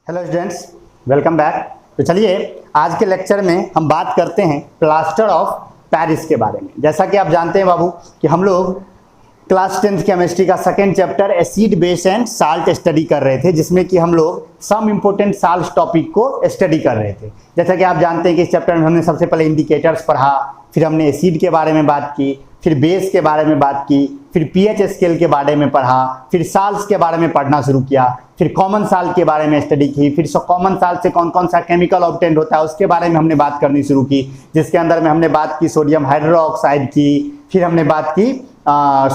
Hello students, welcome back. तो चलिए आज के लेक्चर में हम बात करते हैं प्लास्टर ऑफ पेरिस के बारे में। जैसा कि आप जानते हैं बाबू कि हम लोग क्लास 10th केमिस्ट्री का second chapter acid base and salt study कर रहे थे, जिसमें कि हम लोग सम इंपॉर्टेंट साल्ट टॉपिक को स्टडी कर रहे थे। जैसा कि आप जानते हैं कि इस चैप्टर में हमने सबसे पहले इंडिकेटर्स पढ़ा, फिर हमने एसिड के बारे में बात की, फिर बेस के बारे में बात की, फिर पीएच स्केल के बारे में पढ़ा, फिर साल्ट्स के बारे में पढ़ना शुरू किया, फिर कॉमन साल्ट के बारे में स्टडी की, फिर कॉमन साल्ट से कौन कौन सा केमिकल ऑब्टेंड होता है उसके बारे में हमने बात करनी शुरू की, जिसके अंदर में हमने बात की सोडियम हाइड्रोक्साइड की, फिर हमने बात की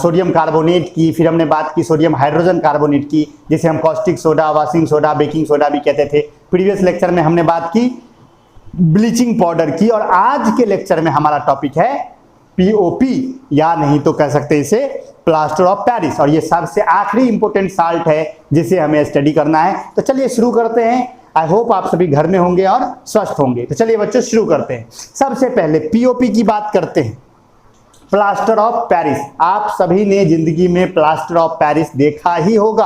सोडियम कार्बोनेट की, फिर हमने बात की सोडियम हाइड्रोजन कार्बोनेट की, जिसे हम caustic soda, washing soda, baking soda भी कहते थे। प्रीवियस लेक्चर में हमने बात की ब्लीचिंग पाउडर की, और आज के लेक्चर में हमारा टॉपिक है पीओपी, या नहीं तो कह सकते इसे प्लास्टर ऑफ पेरिस, और ये सबसे आखिरी इंपॉर्टेंट साल्ट है जिसे हमें स्टडी करना है। तो चलिए शुरू करते हैं। आई होप आप सभी घर में होंगे और स्वस्थ होंगे। तो चलिए बच्चों शुरू करते हैं। सबसे पहले पीओपी की बात करते हैं, प्लास्टर ऑफ पेरिस। आप सभी ने जिंदगी में प्लास्टर ऑफ पेरिस देखा ही होगा।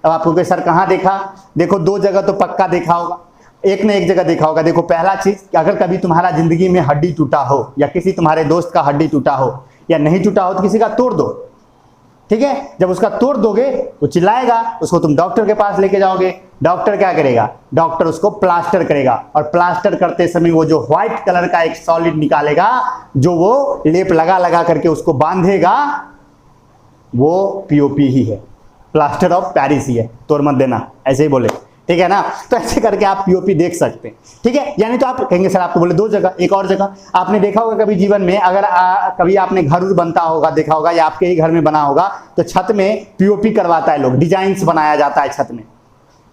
अब आपको कहे सर कहाँ देखा? देखो दो जगह तो पक्का देखा होगा, एक न एक जगह देखा होगा। देखो पहला चीज कि अगर कभी तुम्हारा जिंदगी में हड्डी टूटा हो, या किसी तुम्हारे दोस्त का हड्डी टूटा हो, या नहीं टूटा हो तो किसी का तोड़ दो, ठीक है। जब उसका तोड़ दोगे वो चिल्लाएगा, उसको तुम डॉक्टर के पास लेके जाओगे। डॉक्टर क्या करेगा? डॉक्टर उसको प्लास्टर करेगा, और प्लास्टर करते समय वो जो व्हाइट कलर का एक सॉलिड निकालेगा, जो वो लेप लगा लगा करके उसको बांधेगा, वो पीओपी ही है, प्लास्टर ऑफ पेरिस ही है। तोड़ मत देना, ऐसे ही बोले, ठीक है ना। तो ऐसे करके आप पीओपी देख सकते हैं, ठीक है। यानी तो आप कहेंगे सर आपको बोले दो जगह, एक और जगह आपने देखा होगा कभी जीवन में, अगर कभी आपने घर बनता होगा देखा होगा, या आपके ही घर में बना होगा, तो छत में पीओपी करवाता है लोग, डिजाइन्स बनाया जाता है छत में।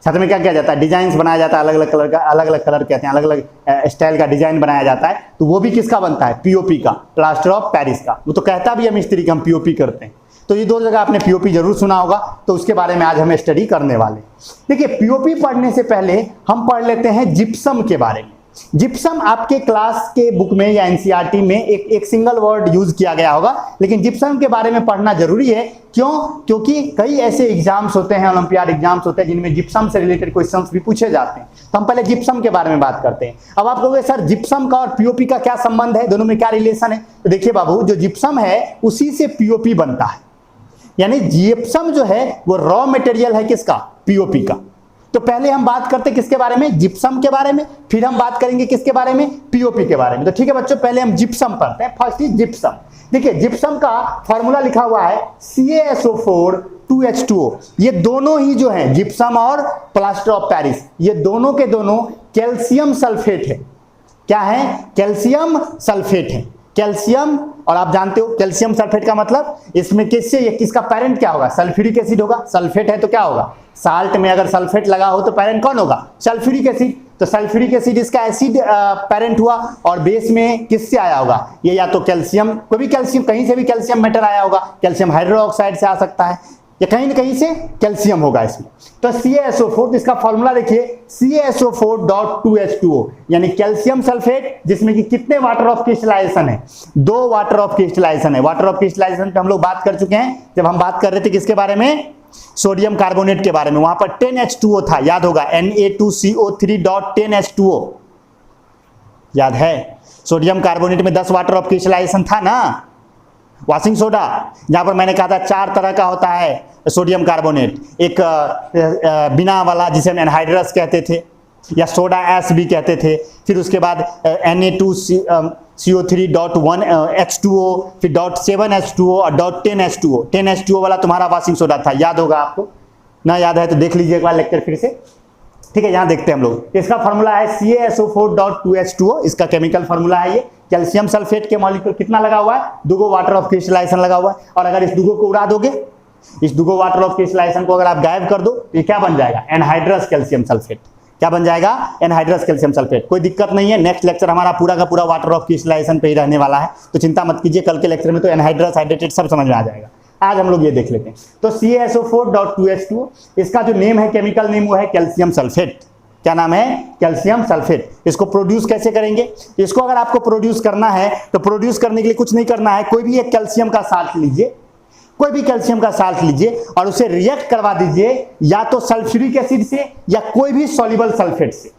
छत में क्या किया जाता है? डिजाइन्स बनाया जाता है, अलग अलग कलर का, अलग अलग कलर कहते हैं, अलग अलग स्टाइल का डिजाइन बनाया जाता है। तो वो भी किसका बनता है? पीओपी का, प्लास्टर ऑफ पेरिस का। वो तो कहता भी है मिस्त्री कि हम पीओपी करते हैं। तो ये दो जगह आपने पीओपी जरूर सुना होगा, तो उसके बारे में आज हम स्टडी करने वाले। देखिए पीओपी पढ़ने से पहले हम पढ़ लेते हैं जिप्सम के बारे में। जिप्सम आपके क्लास के बुक में या एनसीईआरटी में एक सिंगल वर्ड यूज किया गया होगा, लेकिन जिप्सम के बारे में पढ़ना जरूरी है। क्यों? क्योंकि कई ऐसे एग्जाम्स होते हैं, ओलंपियाड एग्जाम्स होते हैं, जिनमें जिप्सम से रिलेटेड क्वेश्चंस भी पूछे जाते हैं। तो हम पहले जिप्सम के बारे में बात करते हैं। अब आप कहोगे सर जिप्सम का और पीओपी का क्या संबंध है, दोनों में क्या रिलेशन है? तो देखिए बाबू, जो जिप्सम है उसी से पीओपी बनता है। यानी जिप्सम जो है वो रॉ मटेरियल है किसका? पीओपी का। तो पहले हम बात करते हैं किसके बारे में? जिप्सम के बारे में। फिर हम बात करेंगे किसके बारे में? पीओपी के बारे में। तो ठीक है बच्चों, पहले हम जिप्सम पढ़ते हैं। First is gypsum. देखिए जिप्सम का फॉर्मूला लिखा हुआ है CaSO4 2H2O। ये दोनों ही जो है जिप्सम और प्लास्टर ऑफ पेरिस, ये दोनों के दोनों कैल्शियम सल्फेट है। क्या है? कैल्शियम सल्फेट है। कैल्शियम, और आप जानते हो कैल्शियम सल्फेट का मतलब, इसमें किससे, ये किसका पेरेंट क्या होगा? सल्फ्यूरिक एसिड होगा। सल्फेट है तो क्या होगा? साल्ट में अगर सल्फेट लगा हो तो पेरेंट कौन होगा? Sulphuric acid. तो सल्फ्यूरिक एसिड इसका एसिड पेरेंट हुआ, और बेस में किससे आया होगा? ये या तो कैल्शियम, कोई भी कैल्शियम, कहीं से भी कैल्शियम मेटल आया होगा, कैल्शियम हाइड्रोक्साइड से आ सकता है, या कहीं न कहीं से कैल्शियम होगा इसमें। तो CaSO4, तो इसका फॉर्मूला देखिए CaSO4.2H2O, यानी कैल्शियम सल्फेट, जिसमें कि कितने वाटर ऑफ क्रिस्टलाइजेशन है? 2 वाटर ऑफ क्रिस्टलाइजेशन है। वाटर ऑफ क्रिस्टलाइजेशन पे हम लोग बात कर चुके हैं जब हम बात कर रहे थे किसके बारे में? सोडियम कार्बोनेट के बारे में। वहां पर 10H2O था, याद होगा, Na2CO3.10H2O, याद है? सोडियम कार्बोनेट में 10 वाटर ऑफ क्रिस्टलाइजेशन था ना। वाशिंग सोडा, जहां पर मैंने कहा था 4 तरह का होता है सोडियम कार्बोनेट, एक बिना वाला जिसे हम एनहाइड्रस कहते थे, या सोडा ऐश भी कहते थे। फिर उसके बाद Na2CO3.1H2O, फिर .7H2O और .10H2O। 10H2O वाला तुम्हारा वाशिंग सोडा था, याद होगा आपको ना? याद है तो देख लीजिए एक बार लेक्चर फिर से, ठीक है। यहां देखते हैं हम लोग, इसका फॉर्मूला है CaSO4.2H2O, इसका केमिकल फॉर्मूला है ये। कैल्शियम सल्फेट के मॉलिक्यूल कितना लगा हुआ है? 2 वाटर ऑफ क्रिस्टलाइजेशन लगा हुआ है। और अगर इस 2 को उड़ा दोगे, इस 2 वाटर ऑफ क्रिस्टलाइजेशन को अगर आप गायब कर दो, तो ये क्या बन जाएगा? Anhydrous calcium sulphate. क्या बन जाएगा? Anhydrous calcium sulphate. कोई दिक्कत नहीं है, नेक्स्ट लेक्चर हमारा पूरा का पूरा वाटर ऑफ क्रिस्टलाइजेशन पे ही रहने वाला है, तो चिंता मत कीजिए, कल के लेक्चर में तो एनहाइड्रस हाइड्रेटेड सब समझ में आ जाएगा। आज हम लोग ये देख लेते हैं। तो CaSO4.2H2O, इसका जो नेम है, केमिकल नेम, वो है कैल्शियम सल्फेट। क्या नाम है? Calcium sulphate. इसको प्रोड्यूस कैसे करेंगे? इसको अगर आपको प्रोड्यूस करना है तो प्रोड्यूस करने के लिए कुछ नहीं करना है, कोई भी एक कैल्शियम का साल्ट लीजिए, कोई भी कैल्शियम का साल्ट लीजिए और उसे रिएक्ट करवा दीजिए या तो सल्फ्यूरिक एसिड से या कोई भी सॉल्युबल सल्फेट से,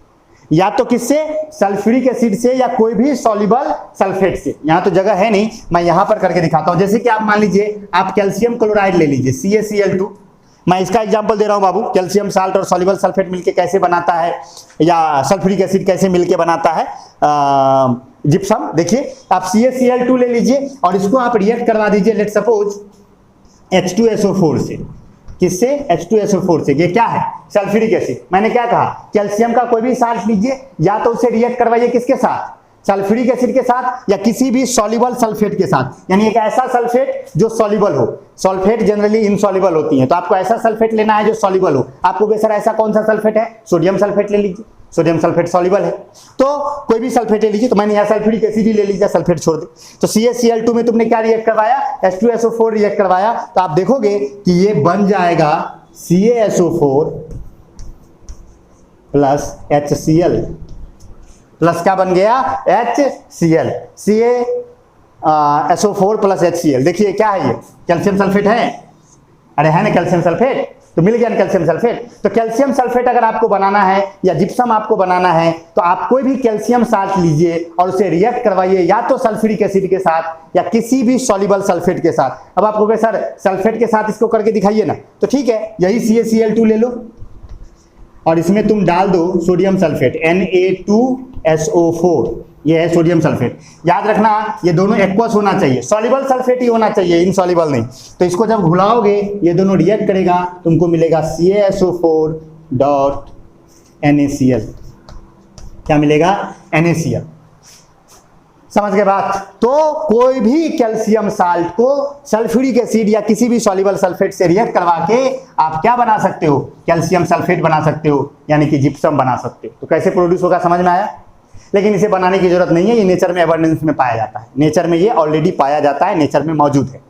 या तो किससे, सल्फ्यूरिक एसिड से या कोई भी सॉल्युबल सल्फेट से। यहां तो जगह है नहीं, मैं यहां पर करके दिखाता हूं। जैसे कि आप मान लीजिए आप कैल्शियम क्लोराइड ले लीजिए CaCl2, मैं इसका एग्जांपल दे रहा हूं बाबू, कैल्शियम साल्ट और सॉल्युबल सल्फेट मिलके कैसे बनाता है, या सल्फ्यूरिक एसिड कैसे मिलके बनाता है जिप्सम। देखिए आप CaCl2 ले लीजिए और इसको आप रिएक्ट करवा दीजिए लेट सपोज H2SO4 से। किससे? H2SO4 से। ये क्या है? Sulphuric acid. मैंने क्या कहा, कैल्शियम का कोई भी साल्ट लीजिए या तो उसे रिएक्ट करवाइए किसके साथ, सल्फ्यूरिक एसिड के साथ या किसी भी सॉल्युबल सल्फेट के साथ, यानी एक ऐसा सल्फेट जो सॉल्युबल हो। सल्फेट जनरली इनसॉल्युबल होती है, तो आपको ऐसा सल्फेट लेना है जो सॉल्युबल हो। आपको सर ऐसा कौन सा सल्फेट है, सोडियम सल्फेट ले लीजिए, सोडियम सल्फेट सॉल्युबल है, तो कोई भी सल्फेट ले लीजिए। तो मैंने यहाँ सल्फ्यूरिक एसिड ही ले लीजिए, सल्फेट छोड़ दे। तो CaCl2 में तुमने क्या रिएक्ट करवाया, H2SO4 रिएक्ट करवाया, तो आप देखोगे कि ये बन जाएगा CaSO4 प्लस HCl प्लस क्या बन गया, HCl। CaSO4 plus HCl। देखिए क्या है, ये कैल्शियम सल्फेट है, अरे है ना कैल्शियम सल्फेट, तो मिल गया कैल्शियम सल्फेट। तो कैल्शियम सल्फेट अगर आपको बनाना है या जिप्सम आपको बनाना है तो आप कोई भी कैल्शियम साल्ट लीजिए और उसे रिएक्ट करवाइए या तो सल्फ्यूरिक एसिड के साथ या किसी भी सॉल्युबल सल्फेट के साथ। अब आपको सर सल्फेट के साथ इसको करके दिखाइए ना, तो ठीक है, यही CaCl2 ले लो और इसमें तुम डाल दो सोडियम सल्फेट Na2SO4, ये है सोडियम सल्फेट। याद रखना ये दोनों एक्वस होना चाहिए, सॉल्युबल सल्फेट ही होना चाहिए, इनसॉल्युबल नहीं। तो इसको जब घुलाओगे ये दोनों रिएक्ट करेगा, तुमको मिलेगा CaSO4.NaCl। क्या मिलेगा, NaCl। समझ गए बात। तो कोई भी कैल्शियम साल्ट को सल्फ्यूरिक एसिड या किसी भी सॉल्युबल सल्फेट से रिएक्ट करवा के आप क्या बना सकते हो, कैल्शियम सल्फेट बना सकते हो, यानी कि जिप्सम बना सकते हो। तो कैसे प्रोड्यूस होगा समझ में आया। लेकिन इसे बनाने की जरूरत नहीं है, ये नेचर में एबंडेंस में पाया जाता है, नेचर में ये ऑलरेडी पाया जाता है, नेचर में मौजूद है।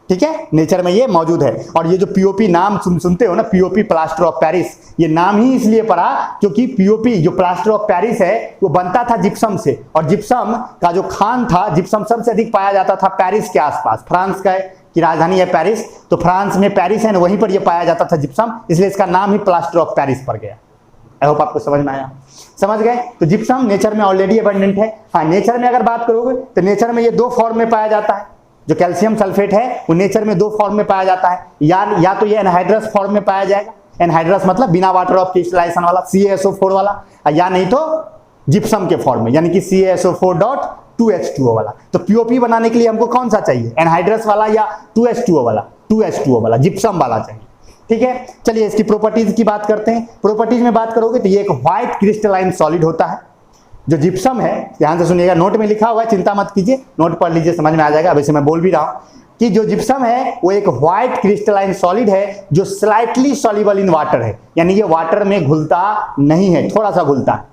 ठीक है, नेचर में ये मौजूद है। और ये जो POP नाम सुनते हो ना, POP प्लास्टर ऑफ पेरिस, ये नाम ही इसलिए पड़ा क्योंकि POP जो प्लास्टर ऑफ पेरिस है वो बनता था जिप्सम से, और जिप्सम का जो खान था, जिप्सम सबसे अधिक पाया जाता था पेरिस के आसपास। फ्रांस का की राजधानी है पेरिस, तो फ्रांस में पेरिस है ना, वहीं पर ये पाया जाता था जिप्सम, इसलिए इसका नाम ही प्लास्टर ऑफ पेरिस पड़ गया। आई होप आपको समझ में आया। समझ गए। तो जिप्सम नेचर में ऑलरेडी अबंडेंट है। हाँ, नेचर में अगर बात करोगे तो नेचर में ये दो फॉर्म में पाया जाता है। जो कैल्शियम सल्फेट है वो नेचर में दो फॉर्म में पाया जाता है, या तो ये एनहाइड्रस फॉर्म में पाया जाएगा, एनहाइड्रस मतलब बिना वाटर ऑफ क्रिस्टलाइजेशन वाला CaSO4 वाला, या नहीं तो जिप्सम के फॉर्म में, यानी कि CaSO4.2H2O वाला। तो POP बनाने के लिए हमको कौन सा चाहिए, एनहाइड्रस वाला या 2H2O वाला, 2H2O वाला जिप्सम वाला चाहिए। ठीक है, चलिए इसकी प्रॉपर्टीज की बात करते हैं। प्रॉपर्टीज में बात करोगे तो ये एक व्हाइट क्रिस्टलाइन सॉलिड होता है। जो जिप्सम है, ध्यान से सुनिएगा, नोट में लिखा हुआ है, चिंता मत कीजिए, नोट पढ़ लीजिए, समझ में आ जाएगा। वैसे मैं बोल भी रहा हूं कि जो जिप्सम है वो एक व्हाइट क्रिस्टलाइन सॉलिड है जो स्लाइटली सॉल्युबल इन वाटर है, यानी ये वाटर में घुलता नहीं है, थोड़ा सा घुलता है।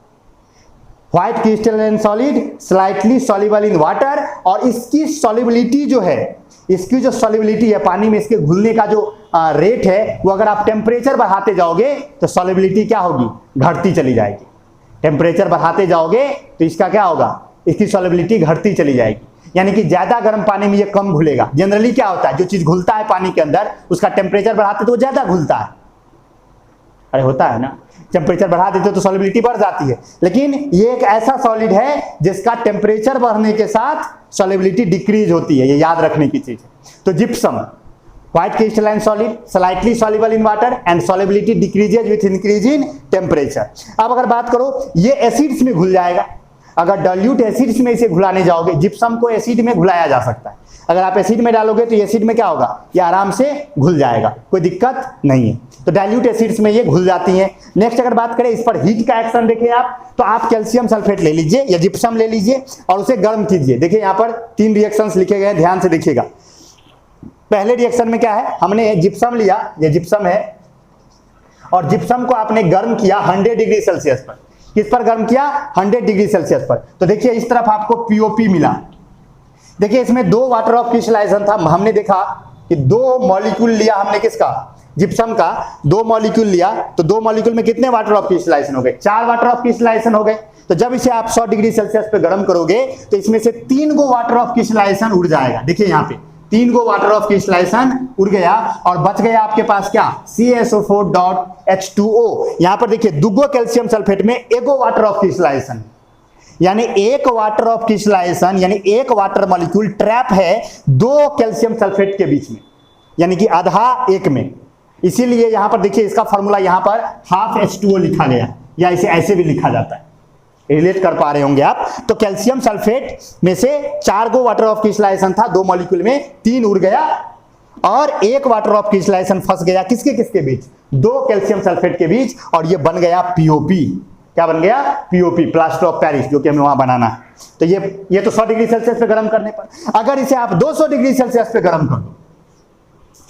White crystalline solid slightly soluble in water, और इसकी सॉल्युबिलिटी जो है, इसकी जो सॉल्युबिलिटी है पानी में, इसके घुलने का जो रेट है, वो अगर आप टेम्परेचर बढ़ाते जाओगे तो सॉल्युबिलिटी क्या होगी, घटती चली जाएगी। टेम्परेचर बढ़ाते जाओगे तो इसका क्या होगा, इसकी सॉल्युबिलिटी घटती चली जाएगी, यानी कि ज्यादा गर्म पानी में ये कम घुलेगा। जनरली क्या होता है, जो चीज घुलता है पानी के अंदर उसका टेम्परेचर बढ़ाते तो वो ज्यादा घुलता है, अरे होता है ना, टेम्परेचर बढ़ा देते तो सॉल्युबिलिटी बढ़ जाती है। लेकिन ये एक ऐसा सॉलिड है जिसका टेम्परेचर बढ़ने के साथ सॉल्युबिलिटी डिक्रीज होती है, ये याद रखने की चीज है। तो gypsum white crystalline solid slightly soluble in water and solubility decreases with increase in temperature. अब अगर बात करो, ये एसिड्स में घुल जाएगा। अगर डाइल्यूट एसिड्स में इसे घुलाने जाओगे, जिप्सम को एसिड में घुलाया जा सकता है, अगर आप एसिड में डालोगे तो एसिड में क्या होगा, ये आराम से घुल जाएगा, कोई दिक्कत नहीं है। तो डाइल्यूट एसिड्स में ये घुल जाती हैं। नेक्स्ट अगर बात करें इस पर हीट का एक्शन देखें आप, तो आप कैल्शियम सल्फेट ले लीजिए या जिप्सम ले लीजिए और उसे गर्म कीजिए। देखिए यहाँ पर 3 रिएक्शंस लिखे गए हैं, ध्यान से देखिएगा। पहले रिएक्शन में क्या है, हमने जिप्सम लिया, ये जिप्सम है, और जिप्सम को आपने गर्म किया 100 डिग्री सेल्सियस पर। किस पर गर्म किया, 100 डिग्री सेल्सियस पर। तो देखिए इस तरफ आपको POP मिला। देखिए इसमें 2 वाटर ऑफ क्रिस्टलाइजेशन था, हमने देखा कि 2 मॉलिक्यूल लिया हमने, किसका, जिप्सम का 2 मॉलिक्यूल लिया, तो 2 मॉलिक्यूल में कितने वाटर ऑफ क्रिस्टलाइजेशन हो गए, 4 वाटर ऑफ क्रिस्टलाइजेशन हो गए। तो जब इसे आप 100 डिग्री सेल्सियस पे गर्म करोगे तो इसमें से 3 गो वाटर ऑफ क्रिस्टलाइजेशन उड़ जाएगा। देखिए यहाँ पे 3 गो वाटर ऑफ क्रिस्टलाइजेशन उड़ गया और बच गया आपके पास क्या, CaSO4.H2O। यहां पर देखिए 2 गो कैल्शियम सल्फेट में 1 गो वाटर ऑफ क्रिस्टलाइजेशन, यानी 1 वाटर ऑफ क्रिस्टलाइजेशन, यानी 1 वाटर मॉलिक्यूल ट्रैप है 2 कैल्शियम सल्फेट के बीच में, यानी कि आधा 1 में। इसीलिए यहां पर देखिए इसका फॉर्मूला यहां पर हाफ H2O लिखा गया, या इसे ऐसे भी लिखा जाता है, रिलेट कर पा रहे होंगे आप। तो कैल्शियम सल्फेट में से 4 गो वाटर ऑफ क्रिस्टलाइजेशन था, 2 मॉलिक्यूल में 3 उड़ गया और 1 वाटर ऑफ क्रिस्टलाइजेशन फंस गया किसके किसके बीच, 2 कैल्शियम सल्फेट के बीच, और ये बन गया पीओपी। क्या बन गया, पीओपी, प्लास्टर ऑफ पेरिस, जो कि हमें वहां बनाना है। तो ये तो 100 डिग्री सेल्सियस पे गर्म करने पर, अगर इसे आप 200 डिग्री सेल्सियस पे गर्म कर दो,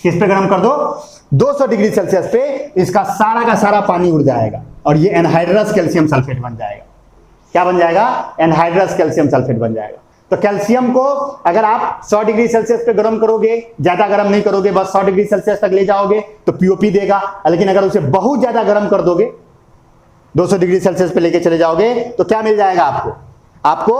किस पे गर्म कर दो, 200 डिग्री सेल्सियस पे, इसका सारा का सारा पानी उड़ जाएगा और ये एनहाइड्रस कैल्शियम सल्फेट बन जाएगा। क्या बन जाएगा, एनहाइड्रस कैल्शियम सल्फेट बन जाएगा। तो कैल्शियम को अगर आप 100 डिग्री सेल्सियस पे गर्म करोगे, ज्यादा गर्म नहीं करोगे, बस 100 डिग्री सेल्सियस तक ले जाओगे तो पीओपी देगा। लेकिन अगर उसे बहुत ज्यादा गर्म कर दोगे, 200 डिग्री सेल्सियस पे लेके चले जाओगे, तो क्या मिल जाएगा आपको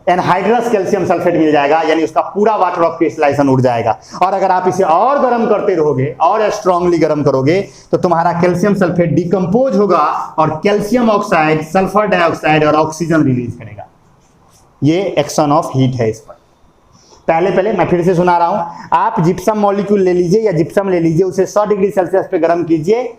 एनहाइड्रस कैल्शियम सल्फेट मिल जाएगा, यानी उसका पूरा वाटर ऑफ क्रिस्टलाइजेशन उड़ जाएगा। और अगर आप इसे और गर्म करते रहोगे और स्ट्रांगली गर्म करोगे, तो तुम्हारा कैल्शियम सल्फेट डिकम्पोज होगा और कैल्शियम ऑक्साइड, सल्फर डाइऑक्साइड और ऑक्सीजन रिलीज करेगा। ये एक्शन ऑफ हीट है इस पर। पहले मैं फिर से सुना रहा हूं, आप जिप्सम मॉलिक्यूल ले लीजिए या जिप्सम ले लीजिए, उसे 100 डिग्री सेल्सियस पे गर्म कीजिए,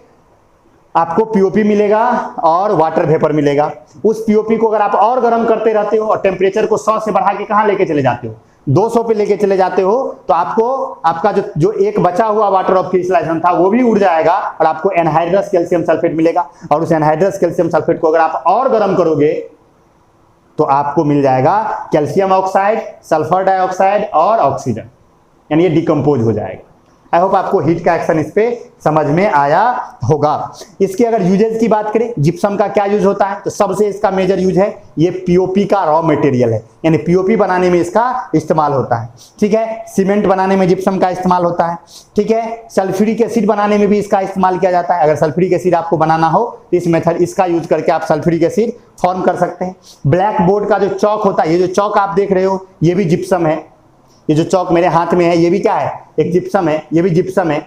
आपको पीओपी मिलेगा और वाटर वेपर मिलेगा। उस पीओपी को अगर आप और गर्म करते रहते हो और टेम्परेचर को 100 से बढ़ा के कहां लेके चले जाते हो, 200 पे लेके चले जाते हो, तो आपका जो एक बचा हुआ वाटर ऑफ क्रिस्टलाइजेशन था वो भी उड़ जाएगा और आपको एनहाइड्रस कैल्शियम सल्फेट मिलेगा। और उस एनहाइड्रस कैल्शियम सल्फेट को अगर आप और गर्म करोगे तो आपको मिल जाएगा कैल्शियम ऑक्साइड, सल्फर डाइऑक्साइड और ऑक्सीजन, यानी ये डिकम्पोज हो जाएगा। आई होप आपको हीट का एक्शन इस पे समझ में आया होगा। इसके अगर यूजेस की बात करें, जिप्सम का क्या यूज होता है, तो सबसे इसका मेजर यूज है, ये पीओपी का रॉ मटेरियल है, यानी पीओपी बनाने में इसका इस्तेमाल होता है। ठीक है, सीमेंट बनाने में जिप्सम का इस्तेमाल होता है। ठीक है, सल्फ्यूरिक एसिड बनाने में भी इसका इस्तेमाल किया जाता है। अगर सल्फ्यूरिक एसिड आपको बनाना हो तो इस मेथड, इसका यूज करके आप सल्फ्यूरिक एसिड फॉर्म कर सकते हैं। ब्लैक बोर्ड का जो चौक होता है, ये जो चौक आप देख रहे हो, ये भी जिप्सम है। ये जो चौक मेरे हाथ में है, ये भी क्या है, एक जिप्सम है, ये भी जिप्सम है।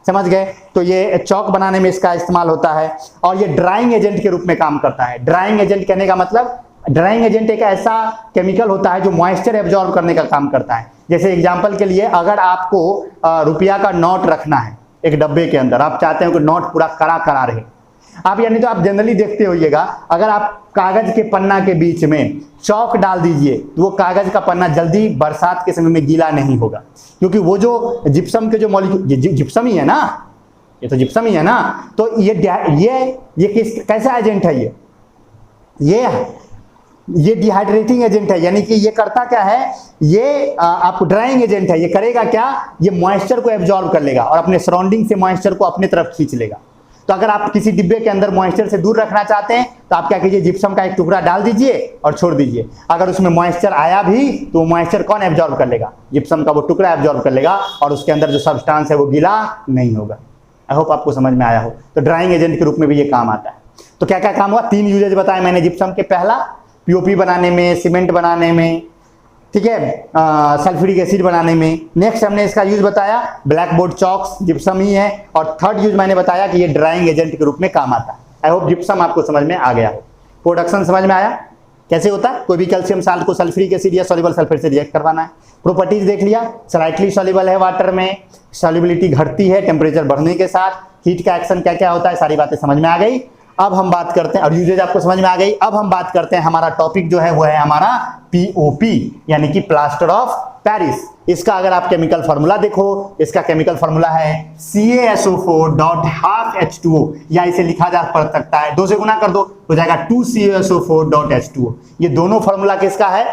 समझ गए? तो ये चौक बनाने में इसका इस्तेमाल होता है और ये ड्राइंग एजेंट के रूप में काम करता है। ड्राइंग एजेंट कहने का मतलब, ड्राइंग एजेंट एक ऐसा केमिकल होता है जो मॉइस्चर एब्जॉर्ब करने का काम करता है। जैसे एग्जांपल के लिए, अगर आपको रुपया का नोट रखना है एक डब्बे के अंदर, आप चाहते हो कि नोट पूरा कड़ा कड़ा रहे, आप यानी तो आप जनरली देखते होइएगा, अगर आप कागज के पन्ना के बीच में चौक डाल दीजिए तो वो कागज का पन्ना जल्दी बरसात के समय में गीला नहीं होगा, क्योंकि वो जो जिप्सम के जो मॉलिक्यूल, जिप्सम ही है ना, ये तो जिप्सम ही है ना। तो ये कैसा एजेंट है, ये डिहाइड्रेटिंग एजेंट है, यानी कि ये करता क्या है, ये आपको ड्राइंग एजेंट है। ये करेगा क्या, ये मॉइस्चर को एब्जॉर्ब कर लेगा और अपने सराउंडिंग से मॉइस्चर को अपने तरफ खींच लेगा। तो अगर आप किसी डिब्बे के अंदर मॉइस्चर से दूर रखना चाहते हैं तो आप क्या कीजिए, जिप्सम का एक टुकड़ा डाल दीजिए और छोड़ दीजिए। अगर उसमें मॉइस्चर आया भी तो वो मॉइस्चर कौन एब्जॉर्ब कर लेगा, जिप्सम का वो टुकड़ा एब्जॉर्ब कर लेगा और उसके अंदर जो सब्सटेंस है वो गीला नहीं होगा। आई होप आपको समझ में आया हो। तो ड्राइंग एजेंट के रूप में भी ये काम आता है। तो क्या क्या काम हुआ, 3 यूजेज बताए मैंने जिप्सम के। पहला, पीओपी बनाने में, सीमेंट बनाने में, ठीक है, सल्फ्यूरिक एसिड बनाने में। नेक्स्ट हमने इसका यूज बताया, ब्लैक बोर्ड चॉक्स जिप्सम ही है। और थर्ड यूज मैंने बताया कि ये ड्राइंग एजेंट के रूप में काम आता है। आई होप जिप्सम आपको समझ में आ गया हो। प्रोडक्शन समझ में आया कैसे होता है, कोई भी कैल्शियम साल्ट को सल्फ्यूरिक एसिड या सॉल्युबल सल्फेट से रिएक्ट करवाना है। प्रॉपर्टीज देख लिया, स्लाइटली सॉल्युबल है वाटर में, सॉल्युबिलिटी घटती है टेम्परेचर बढ़ने के साथ, हीट का एक्शन क्या क्या होता है, सारी बातें समझ में आ गई। अब हम बात करते हैं, और यूजेज आपको समझ में आ गई। अब हम बात करते हैं, हमारा टॉपिक जो है वो है हमारा पीओपी, यानी कि प्लास्टर ऑफ पेरिस। इसका अगर आप केमिकल फार्मूला देखो, इसका केमिकल फार्मूला है CaSO4.12H2O, या इसे लिखा जा पड़ सकता है, 2 से गुना कर दो हो जाएगा 2CaSO4.H2O। ये दोनों फार्मूला किसका है,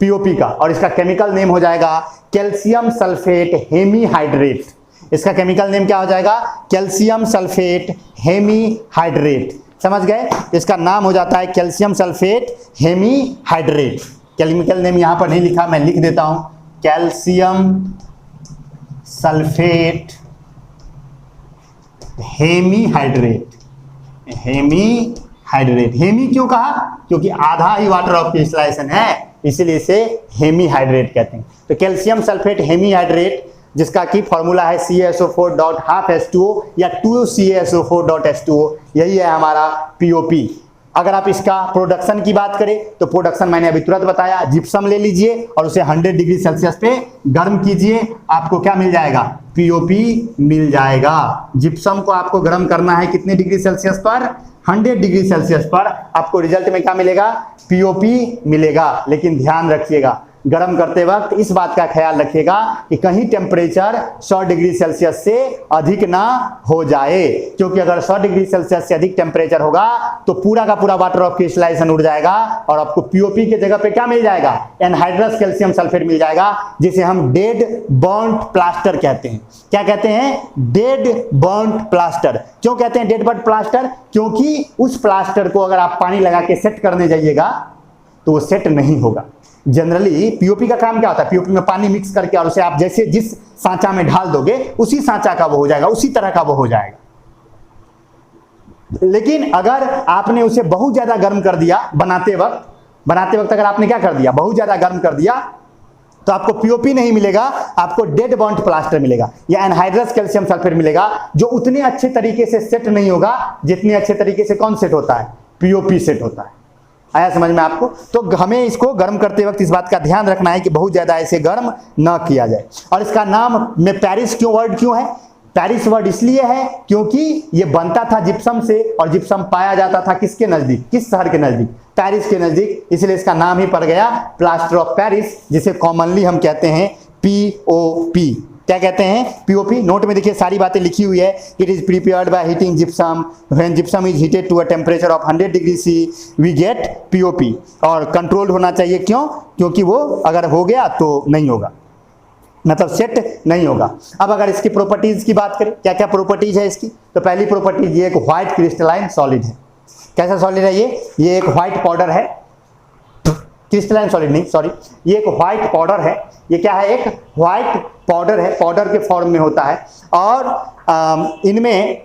पीओपी का। और इसका केमिकल नेम हो जाएगा कैल्शियम सल्फेट हेमीहाइड्रेट। इसका केमिकल नेम क्या हो जाएगा, कैल्शियम सल्फेट हेमीहाइड्रेट। समझ गए? इसका नाम हो जाता है calcium sulphate hemihydrate. Chemical name यहां पर नहीं लिखा, मैं लिख देता हूं, calcium sulphate hemihydrate. Hemihydrate, hemi क्यों कहा, क्योंकि आधा ही वाटर ऑफ क्रिस्टलाइजेशन है, इसीलिए इसे हेमीहाइड्रेट कहते हैं। तो कैल्शियम सल्फेट हेमीहाइड्रेट, जिसका की फॉर्मूला है CaSO4.12H2O या 2CaSO4.H2O, यही है हमारा POP। अगर आप इसका प्रोडक्शन की बात करें तो प्रोडक्शन मैंने अभी तुरंत बताया, जिप्सम ले लीजिए और उसे 100 डिग्री सेल्सियस पे गर्म कीजिए, आपको क्या मिल जाएगा? POP मिल जाएगा। जिप्सम को आपको गर्म करना है कितने डिग्री सेल्सियस पर? 100 डिग्री सेल्सियस पर। आपको रिजल्ट में क्या मिलेगा? POP मिलेगा। लेकिन ध्यान रखिएगा, गर्म करते वक्त इस बात का ख्याल रखिएगा कि कहीं टेम्परेचर 100 डिग्री सेल्सियस से अधिक ना हो जाए, क्योंकि अगर 100 डिग्री सेल्सियस से अधिक टेम्परेचर होगा तो पूरा का पूरा वाटर ऑफ क्रिस्टलाइजेशन उड़ जाएगा और आपको POP के जगह पे क्या मिल जाएगा? एनहाइड्रस कैल्शियम सल्फेट मिल जाएगा, जिसे हम डेड बर्न्ड प्लास्टर कहते हैं। क्या कहते हैं? Dead burned plaster. क्यों कहते हैं डेड बर्न्ड प्लास्टर? क्योंकि उस प्लास्टर को अगर आप पानी लगा के सेट करने जाइएगा तो वो सेट नहीं होगा। जनरली POP का काम क्या होता है? POP में पानी मिक्स करके और उसे आप जैसे जिस सांचा में ढाल दोगे उसी सांचा का वो हो जाएगा, उसी तरह का वो हो जाएगा। लेकिन अगर आपने उसे बहुत ज्यादा गर्म कर दिया बनाते वक्त अगर आपने क्या कर दिया? बहुत ज्यादा गर्म कर दिया तो आपको POP नहीं मिलेगा, आपको डेड बर्न्ड प्लास्टर मिलेगा या एनहाइड्रस कैल्शियम सल्फेट मिलेगा, जो उतने अच्छे तरीके से सेट नहीं होगा जितने अच्छे तरीके से कौन सेट होता है? POP सेट होता है। आया समझ में आपको? तो हमें इसको गर्म करते वक्त इस बात का ध्यान रखना है कि बहुत ज्यादा ऐसे गर्म न किया जाए। और इसका नाम में पेरिस वर्ड क्यों है? पेरिस वर्ड इसलिए है क्योंकि ये बनता था जिप्सम से और जिप्सम पाया जाता था किसके नजदीक? किस शहर के नजदीक? पेरिस के नजदीक। इसलिए इसका नाम ही पड़ गया प्लास्टर ऑफ पेरिस, जिसे कॉमनली हम कहते हैं POP। क्या कहते हैं? POP। नोट में देखिए सारी बातें लिखी हुई है। It is prepared by heating gypsum, when gypsum is heated to a temperature of 100 degree C we get POP। और कंट्रोल्ड होना चाहिए। क्यों? क्योंकि वो अगर हो गया तो नहीं होगा, मतलब सेट नहीं होगा। अब अगर इसकी प्रॉपर्टीज की बात करें, क्या क्या प्रॉपर्टीज है इसकी? तो पहली प्रॉपर्टीज, ये एक व्हाइट क्रिस्टलाइन सॉलिड है। कैसा सॉलिड है ये एक व्हाइट पाउडर है, क्रिस्टलाइन सॉलिड नहीं, सॉरी, ये एक व्हाइट पाउडर है। ये क्या है? एक व्हाइट पाउडर है, पाउडर के फॉर्म में होता है। और इनमें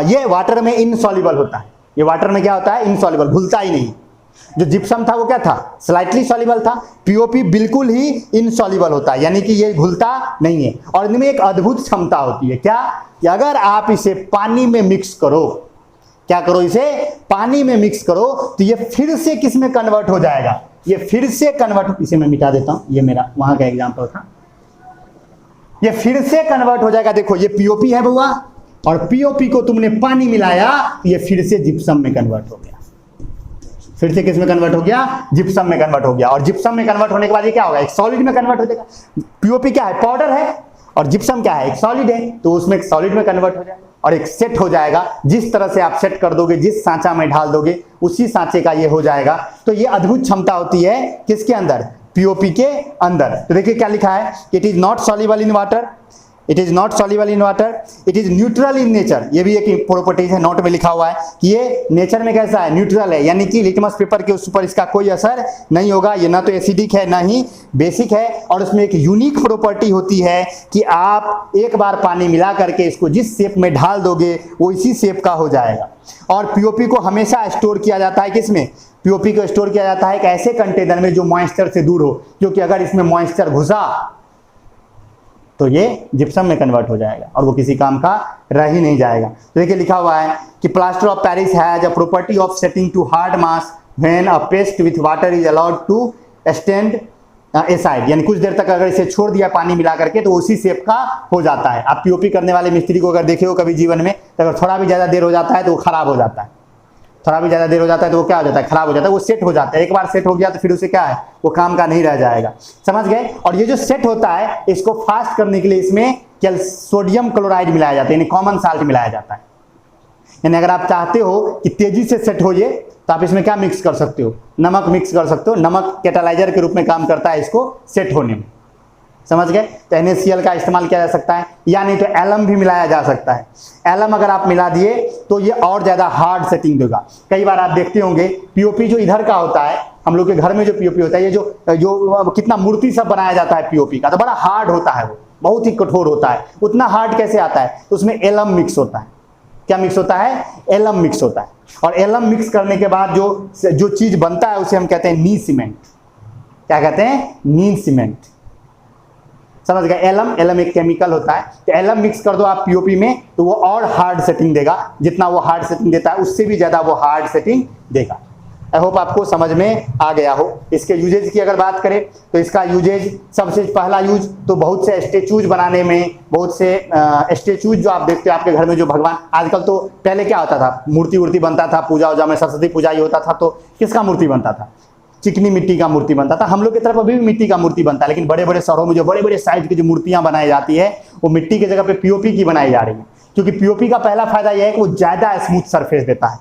ये वाटर में इनसॉल्युबल होता है। ये वाटर में क्या होता है? इनसॉल्युबल, घुलता ही नहीं। जो जिप्सम था वो क्या था? स्लाइटली सॉल्युबल था। POP बिल्कुल ही इनसॉल्युबल होता है, यानी कि ये घुलता नहीं है। और इनमें एक अद्भुत क्षमता होती है, क्या? कि अगर आप इसे पानी में मिक्स करो, क्या करो? इसे पानी में मिक्स करो तो ये फिर से किस में कन्वर्ट हो जाएगा? ये फिर से कन्वर्ट, इसे मैं मिटा देता हूं, ये मेरा वहां का एग्जांपल था। ये फिर से कन्वर्ट हो जाएगा। देखो ये POP है बुआ, और POP को तुमने पानी मिलाया तो ये फिर से जिप्सम में कन्वर्ट हो गया। फिर से किस में कन्वर्ट हो गया? जिप्सम में कन्वर्ट हो गया। और जिप्सम में कन्वर्ट होने के बाद ये क्या होगा? एक सॉलिड में कन्वर्ट हो जाएगा। POP क्या है? पाउडर है। और जिप्सम क्या है? एक सॉलिड है। तो उसमें एक सॉलिड में कन्वर्ट हो जाएगा और एक सेट हो जाएगा। जिस तरह से आप सेट कर दोगे, जिस सांचा में ढाल दोगे, उसी सांचे का ये हो जाएगा। तो ये अद्भुत क्षमता होती है किसके अंदर? POP के अंदर। तो देखिए क्या लिखा है? It is not soluble in water, it is not soluble in water, it is neutral in nature. ये भी एक प्रॉपर्टीज है, नोट में लिखा हुआ है कि ये नेचर में कैसा है? न्यूट्रल है, यानी कि लिटमस पेपर के ऊपर इसका कोई असर नहीं होगा। ये ना तो एसिडिक है ना ही बेसिक है। और उसमें एक यूनिक प्रॉपर्टी होती है कि आप एक बार पानी मिला करके इसको जिस शेप में ढाल दोगे वो इसी शेप का हो जाएगा। और POP को हमेशा स्टोर किया जाता है किसमें? POP को स्टोर किया जाता है एक ऐसे कंटेनर में जो मॉइस्चर से दूर हो, क्योंकि अगर इसमें मॉइस्चर घुसा तो ये जिप्सम में कन्वर्ट हो जाएगा और वो किसी काम का रह ही नहीं जाएगा। तो देखिए लिखा हुआ है कि plaster of Paris has a property of setting to hard mass when a paste with water is allowed to stand aside, यानी कुछ देर तक अगर इसे छोड़ दिया पानी मिला करके तो उसी शेप का हो जाता है। आप POP करने वाले मिस्त्री को अगर देखे हो कभी जीवन में, तो अगर थोड़ा भी ज्यादा देर हो जाता है तो वो खराब हो जाता है। थोड़ा भी ज्यादा देर हो जाता है तो वो क्या हो जाता है? खराब हो जाता है। वो सेट हो जाता है। एक बार सेट हो गया तो फिर उसे क्या है? वो काम का नहीं रह जाएगा। समझ गए? और ये जो सेट होता है इसको फास्ट करने के लिए इसमें सोडियम क्लोराइड मिलाया जाता है, यानी कॉमन साल्ट मिलाया जाता है। यानी अगर आप चाहते हो कि तेजी से सेट हो जाए तो आप इसमें क्या मिक्स कर सकते हो? नमक मिक्स कर सकते हो। नमक कैटालाइजर के रूप में काम करता है इसको सेट होने में। समझ गए? तो NaCl का इस्तेमाल किया जा सकता है, या नहीं तो एलम भी मिलाया जा सकता है। एलम अगर आप मिला दिए तो ये और ज्यादा हार्ड सेटिंग देगा। कई बार आप देखते होंगे POP जो इधर का होता है, हम लोग के घर में जो POP होता है, ये जो कितना मूर्ति सब बनाया जाता है POP का, तो बड़ा हार्ड होता है, वो बहुत ही कठोर होता है। उतना हार्ड कैसे आता है? तो उसमें एलम मिक्स होता है। क्या मिक्स होता है? एलम मिक्स होता है। और एलम मिक्स करने के बाद जो चीज बनता है उसे हम कहते हैं नी सीमेंट। क्या कहते हैं? नी सीमेंट। समझ गए? एलम एक केमिकल होता है, तो एलम मिक्स कर दो आप पीओपी में तो वो और हार्ड सेटिंग देगा। जितना वो हार्ड सेटिंग देता है उससे भी ज्यादा वो हार्ड सेटिंग देगा। आई होप आपको समझ में आ गया हो। इसके यूजेज की अगर बात करें तो इसका यूजेज, सबसे पहला यूज तो बहुत से स्टेचूज बनाने में, बहुत से स्टेचूज जो आप देखते हो आपके घर में, जो भगवान, आजकल तो पहले क्या होता था, मूर्ति वूर्ति बनता था, पूजा वूजा में सरस्वती पूजा ही होता था तो किसका मूर्ति बनता था? चिकनी मिट्टी का मूर्ति बनता था। हम लोग की तरफ अभी भी मिट्टी का मूर्ति बनता है, लेकिन बड़े बड़े शहरों में जो बड़े बड़े साइज की जो मूर्तियां बनाई जाती है वो मिट्टी की जगह पे पीओपी की बनाई जा रही है। क्योंकि पीओपी का पहला फायदा यह है कि वो ज्यादा स्मूथ सरफेस देता है।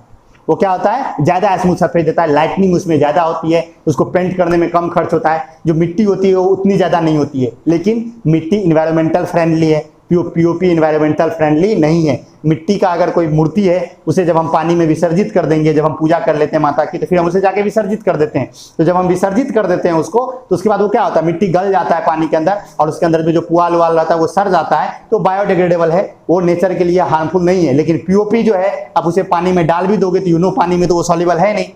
वो क्या होता है? ज्यादा स्मूथ सरफेस देता है, लाइटनिंग उसमें ज्यादा होती है, उसको पेंट करने में कम खर्च होता है। जो मिट्टी होती है वो उतनी ज्यादा नहीं होती है, लेकिन मिट्टी इन्वायरमेंटल फ्रेंडली है, पीओपी इन्वायरमेंटल फ्रेंडली नहीं है। मिट्टी का अगर कोई मूर्ति है उसे जब हम पानी में विसर्जित कर देंगे, जब हम पूजा कर लेते हैं माता की, तो फिर हम उसे जाके विसर्जित कर देते हैं। तो जब हम विसर्जित कर देते हैं उसको, तो उसके बाद वो क्या होता है? मिट्टी गल जाता है पानी के अंदर और उसके अंदर में जो पुआल उवाल रहता है वो सड़ जाता है, तो बायोडिग्रेडेबल है, वो नेचर के लिए हार्मफुल नहीं है। लेकिन पीओपी जो है, आप उसे पानी में डाल भी दोगे तो पानी में तो वो सॉल्युबल है नहीं,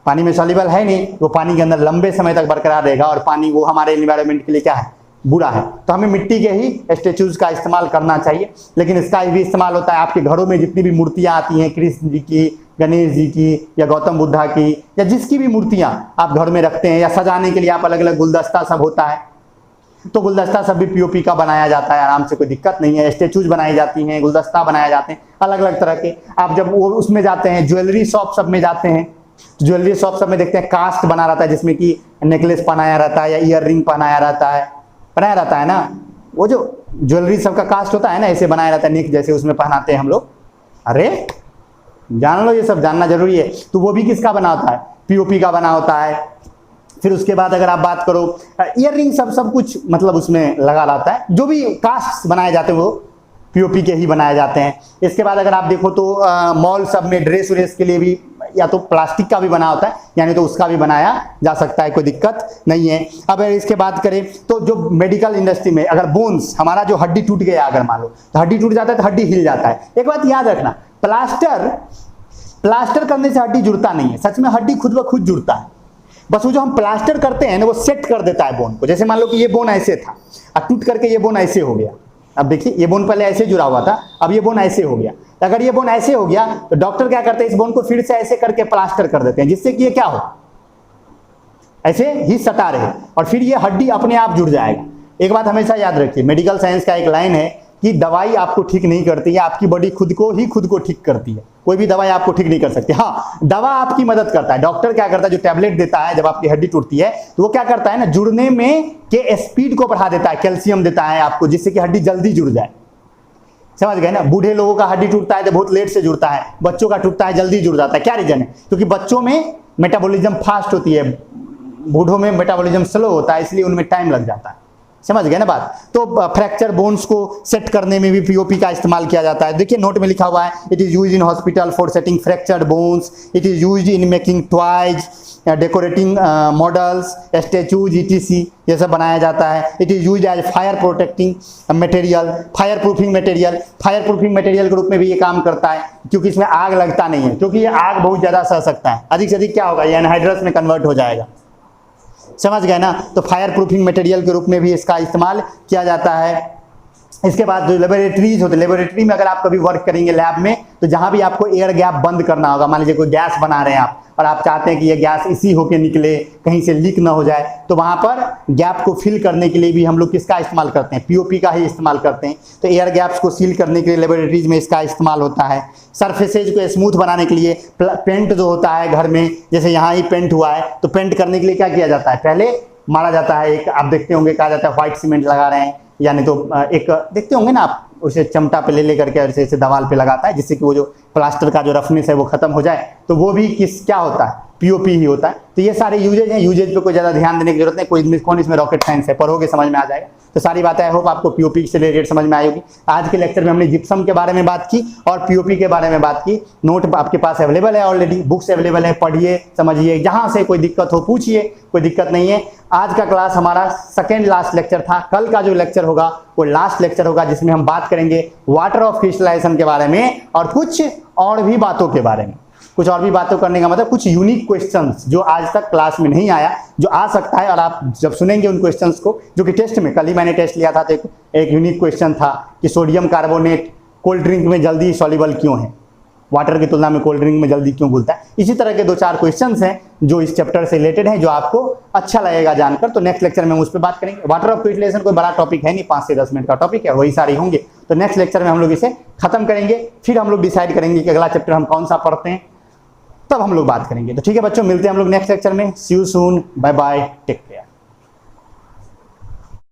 पानी में सॉल्युबल है नहीं, वो पानी के अंदर लंबे समय तक बरकरार रहेगा और पानी वो हमारे एनवायरनमेंट के लिए क्या है? बुरा है। तो हमें मिट्टी के ही स्टेचूज का इस्तेमाल करना चाहिए। लेकिन इसका भी इस्तेमाल होता है आपके घरों में जितनी भी मूर्तियां आती हैं, कृष्ण जी की, गणेश जी की या गौतम बुद्धा की, या जिसकी भी मूर्तियां आप घर में रखते हैं, या सजाने के लिए आप अलग अलग गुलदस्ता सब होता है, तो गुलदस्ता सब भी पीओपी का बनाया जाता है, आराम से, कोई दिक्कत नहीं है। स्टेचूज बनाई जाती हैं, गुलदस्ता बनाए जाते हैं अलग अलग तरह के। आप जब वो उसमें जाते हैं, ज्वेलरी शॉप सब में जाते हैं, ज्वेलरी शॉप सब में देखते हैं कास्ट बना रहता है, जिसमें कि नेकलेस पहनाया रहता है या ईयर रिंग बनाया रहता है ना। वो जो ज्वेलरी सबका कास्ट होता है ना, ऐसे बनाया रहता है, नेक जैसे उसमें पहनाते हैं हम लोग। अरे जान लो, ये सब जानना जरूरी है। तो वो भी किसका बना होता है? पीओपी का बना होता है। फिर उसके बाद अगर आप बात करो, ईयर रिंग सब कुछ मतलब उसमें लगा रहता है। जो भी कास्ट बनाए जाते हैं वो पीओपी के ही बनाए जाते हैं। इसके बाद अगर आप देखो तो मॉल सब में ड्रेस व्रेस के लिए भी या तो प्लास्टिक का भी बना होता है, यानी तो उसका भी बनाया जा सकता है, कोई दिक्कत नहीं है। अब इसके बात करें तो जो मेडिकल इंडस्ट्री में अगर बोन्स, हमारा जो हड्डी टूट गया अगर मान लो, तो हड्डी टूट जाता है तो हड्डी हिल जाता है। एक बात याद रखना, प्लास्टर करने से हड्डी जुड़ता नहीं है, सच में हड्डी खुद ब खुद जुड़ता है। बस वो जो हम प्लास्टर करते हैं ना, वो सेट कर देता है बोन को। जैसे मान लो कि ये बोन ऐसे था, अब टूट करके ये बोन ऐसे हो गया। अब देखिए, ये बोन पहले ऐसे जुड़ा हुआ था, अब ये बोन ऐसे हो गया। अगर ये बोन ऐसे हो गया तो डॉक्टर क्या करते हैं? इस बोन को फिर से ऐसे करके प्लास्टर कर देते हैं, जिससे कि ये क्या हो, ऐसे ही सटा रहे, और फिर ये हड्डी अपने आप जुड़ जाएगा। एक बात हमेशा याद रखिए, मेडिकल साइंस का एक लाइन है कि दवाई आपको ठीक नहीं करती है, आपकी बॉडी खुद को ठीक करती है। कोई भी दवाई आपको ठीक नहीं कर सकती। हाँ, दवा आपकी मदद करता है। डॉक्टर क्या करता है? जो टैबलेट देता है जब आपकी हड्डी टूटती है, तो वो क्या करता है ना, जुड़ने में के स्पीड को बढ़ा देता है, कैल्शियम देता है आपको, जिससे कि हड्डी जल्दी जुड़ जाए। समझ गए ना? बूढ़े लोगों का हड्डी टूटता है तो बहुत लेट से जुड़ता है, बच्चों का टूटता है जल्दी जुड़ जाता है। क्या रीजन है? क्योंकि बच्चों में मेटाबॉलिज्म फास्ट होती है, बूढ़ों में मेटाबॉलिज्म स्लो होता है, इसलिए उनमें टाइम लग जाता है। समझ गए ना बात? तो फ्रैक्चर बोन्स को सेट करने में भी पीओपी का इस्तेमाल किया जाता है। देखिए नोट में लिखा हुआ है, it is used in hospital for setting fractured bones, it is used in making toys, decorating models, statues etc ये सब बनाया जाता है। It is used as fire protecting material, fire proofing material के रूप में भी ये काम करता है, क्योंकि इसमें आग लगता नहीं है, क्योंकि ये आग बहुत ज्यादा सह सकता है। अधिक से अधिक क्या होगा, ये एनहाइड्रस में कन्वर्ट हो जाएगा। समझ गए ना? तो फायर प्रूफिंग मटेरियल के रूप में भी इसका इस्तेमाल किया जाता है। इसके बाद जो लेबोरेटरीज होते हैं, लेबोरेटरी में अगर आप कभी वर्क करेंगे लैब में, तो जहां भी आपको एयर गैप बंद करना होगा, मान लीजिए कोई गैस बना रहे हैं आप और आप चाहते हैं कि ये गैस इसी होके निकले, कहीं से लीक ना हो जाए, तो वहां पर गैप को फिल करने के लिए भी हम लोग किसका इस्तेमाल करते हैं? पीओपी का ही इस्तेमाल करते हैं। तो एयर गैप्स को सील करने के लिए लेबोरेटरीज में इसका इस्तेमाल होता है। सरफेसेज को स्मूथ बनाने के लिए पेंट जो होता है घर में, जैसे यहाँ ही पेंट हुआ है, तो पेंट करने के लिए क्या किया जाता है? पहले मारा जाता है, एक आप देखते होंगे कहा जाता है व्हाइट सीमेंट लगा रहे हैं, यानी तो एक देखते होंगे ना आप, उसे चमटा पे ले करके ऐसे दीवार पे लगाता है, जिससे कि वो जो प्लास्टर का जो रफनेस है वो खत्म हो जाए। तो वो भी क्या होता है? पीओपी ही होता है। तो ये सारे यूजेज हैं, यूजेज पे कोई ज़्यादा ध्यान देने की जरूरत नहीं, कौन इसमें रॉकेट साइंस है, पढ़ोगे समझ में आ जाएगा। तो सारी बातें आई होप आपको पीओपी से रिलेटेड समझ में आई होगी। आज के लेक्चर में हमने जिप्सम के बारे में बात की और पीओपी के बारे में बात की। नोट आपके पास अवेलेबल है, ऑलरेडी बुक्स अवेलेबल है, पढ़िए समझिए, जहाँ से कोई दिक्कत हो पूछिए, कोई दिक्कत नहीं है। आज का क्लास हमारा सेकेंड लास्ट लेक्चर था। कल का जो लेक्चर होगा वो लास्ट लेक्चर होगा, जिसमें हम बात करेंगे वाटर ऑफ क्रिस्टलाइजेशन के बारे में और कुछ और भी बातों के बारे में। कुछ और भी बातों करने का मतलब कुछ यूनिक क्वेश्चंस जो आज तक क्लास में नहीं आया, जो आ सकता है, और आप जब सुनेंगे उन क्वेश्चंस को, जो कि टेस्ट में, कल ही मैंने टेस्ट लिया था तो एक यूनिक क्वेश्चन था कि सोडियम कार्बोनेट कोल्ड ड्रिंक में जल्दी सॉल्युबल क्यों है, वाटर की तुलना में कोल्ड ड्रिंक में जल्दी क्यों घुलता है। इसी तरह के 2-4 क्वेश्चंस हैं जो इस चैप्टर से रिलेटेड हैं, जो आपको अच्छा लगेगा जानकर। तो नेक्स्ट लेक्चर में हम उस पर बात करेंगे। वाटर ऑफ क्रिस्टलाइजेशन कोई बड़ा टॉपिक है नहीं, 5 से 10 मिनट का टॉपिक है, वही सारे होंगे। तो नेक्स्ट लेक्चर में हम लोग इसे खत्म करेंगे, फिर हम लोग डिसाइड करेंगे कि अगला चैप्टर हम कौन सा पढ़ते हैं, तब हम लोग बात करेंगे। तो ठीक है बच्चों, मिलते हैं हम लोग नेक्स्ट लेक्चर में। See you soon, bye bye, take.